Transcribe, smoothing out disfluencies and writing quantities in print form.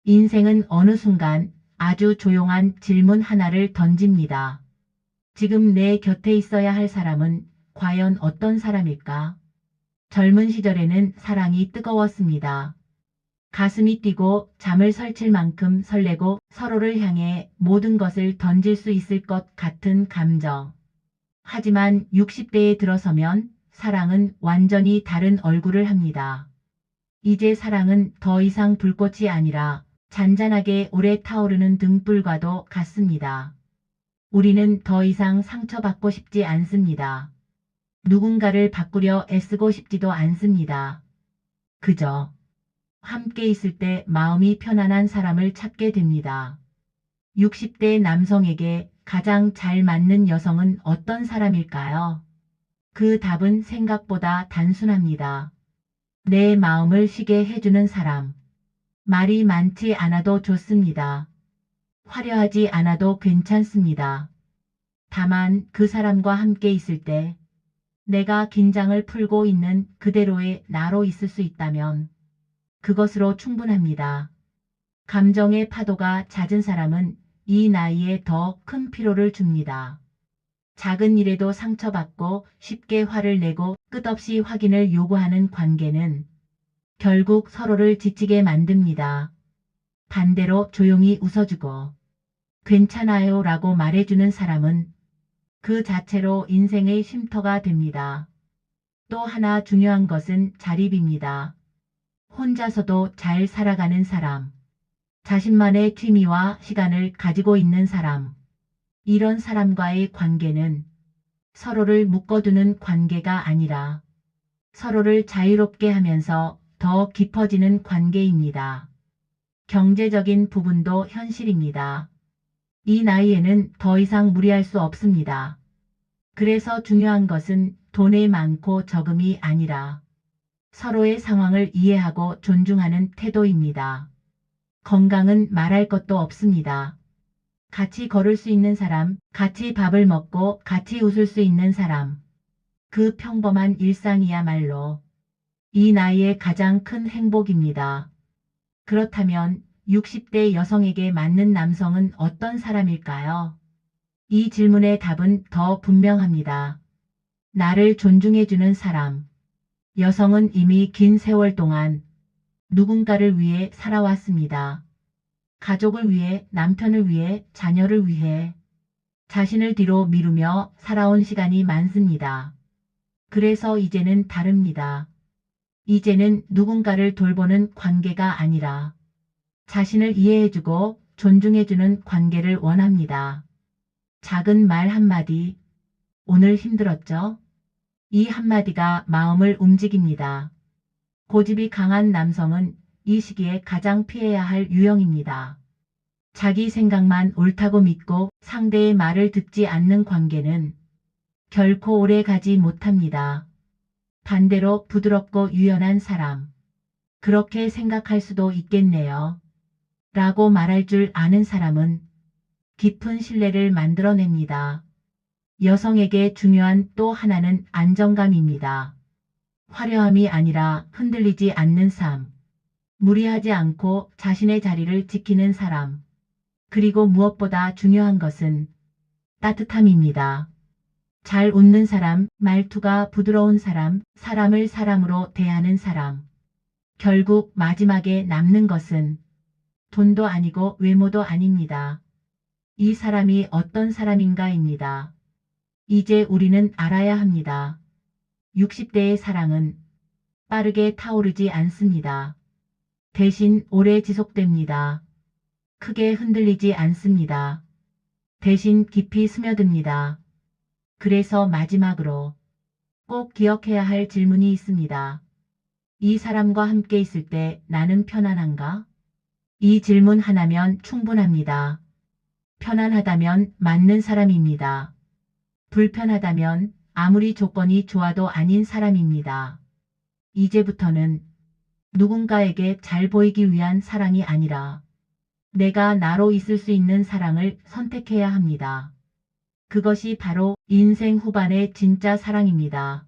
인생은 어느 순간 아주 조용한 질문 하나를 던집니다. 지금 내 곁에 있어야 할 사람은 과연 어떤 사람일까? 젊은 시절에는 사랑이 뜨거웠습니다. 가슴이 뛰고 잠을 설칠 만큼 설레고 서로를 향해 모든 것을 던질 수 있을 것 같은 감정. 하지만 60대에 들어서면 사랑은 완전히 다른 얼굴을 합니다. 이제 사랑은 더 이상 불꽃이 아니라 잔잔하게 오래 타오르는 등불과도 같습니다. 우리는 더 이상 상처받고 싶지 않습니다. 누군가를 바꾸려 애쓰고 싶지도 않습니다. 그저 함께 있을 때 마음이 편안한 사람을 찾게 됩니다. 60대 남성에게 가장 잘 맞는 여성은 어떤 사람일까요? 그 답은 생각보다 단순합니다. 내 마음을 쉬게 해주는 사람. 말이 많지 않아도 좋습니다. 화려하지 않아도 괜찮습니다. 다만 그 사람과 함께 있을 때 내가 긴장을 풀고 있는 그대로의 나로 있을 수 있다면 그것으로 충분합니다. 감정의 파도가 잦은 사람은 이 나이에 더 큰 피로를 줍니다. 작은 일에도 상처받고 쉽게 화를 내고 끝없이 확인을 요구하는 관계는 결국 서로를 지치게 만듭니다. 반대로 조용히 웃어주고 괜찮아요 라고 말해주는 사람은 그 자체로 인생의 쉼터가 됩니다. 또 하나 중요한 것은 자립입니다. 혼자서도 잘 살아가는 사람. 자신만의 취미와 시간을 가지고 있는 사람. 이런 사람과의 관계는 서로를 묶어두는 관계가 아니라 서로를 자유롭게 하면서 더 깊어지는 관계입니다. 경제적인 부분도 현실입니다. 이 나이에는 더 이상 무리할 수 없습니다. 그래서 중요한 것은 돈의 많고 적음이 아니라 서로의 상황을 이해하고 존중하는 태도입니다. 건강은 말할 것도 없습니다. 같이 걸을 수 있는 사람, 같이 밥을 먹고 같이 웃을 수 있는 사람. 그 평범한 일상이야말로 이 나이의 가장 큰 행복입니다. 그렇다면 60대 여성에게 맞는 남성은 어떤 사람일까요? 이 질문의 답은 더 분명합니다. 나를 존중해주는 사람. 여성은 이미 긴 세월 동안 누군가를 위해 살아왔습니다. 가족을 위해, 남편을 위해, 자녀를 위해 자신을 뒤로 미루며 살아온 시간이 많습니다. 그래서 이제는 다릅니다. 이제는 누군가를 돌보는 관계가 아니라 자신을 이해해주고 존중해주는 관계를 원합니다. 작은 말 한마디, 오늘 힘들었죠? 이 한마디가 마음을 움직입니다. 고집이 강한 남성은 이 시기에 가장 피해야 할 유형입니다. 자기 생각만 옳다고 믿고 상대의 말을 듣지 않는 관계는 결코 오래 가지 못합니다. 반대로 부드럽고 유연한 사람. 그렇게 생각할 수도 있겠네요. 라고 말할 줄 아는 사람은 깊은 신뢰를 만들어냅니다. 여성에게 중요한 또 하나는 안정감입니다. 화려함이 아니라 흔들리지 않는 삶. 무리하지 않고 자신의 자리를 지키는 사람. 그리고 무엇보다 중요한 것은 따뜻함입니다. 잘 웃는 사람, 말투가 부드러운 사람, 사람을 사람으로 대하는 사람. 결국 마지막에 남는 것은 돈도 아니고 외모도 아닙니다. 이 사람이 어떤 사람인가입니다. 이제 우리는 알아야 합니다. 60대의 사랑은 빠르게 타오르지 않습니다. 대신 오래 지속됩니다. 크게 흔들리지 않습니다. 대신 깊이 스며듭니다. 그래서 마지막으로 꼭 기억해야 할 질문이 있습니다. 이 사람과 함께 있을 때 나는 편안한가? 이 질문 하나면 충분합니다. 편안하다면 맞는 사람입니다. 불편하다면 아무리 조건이 좋아도 아닌 사람입니다. 이제부터는 누군가에게 잘 보이기 위한 사랑이 아니라 내가 나로 있을 수 있는 사랑을 선택해야 합니다. 그것이 바로 인생 후반의 진짜 사랑입니다.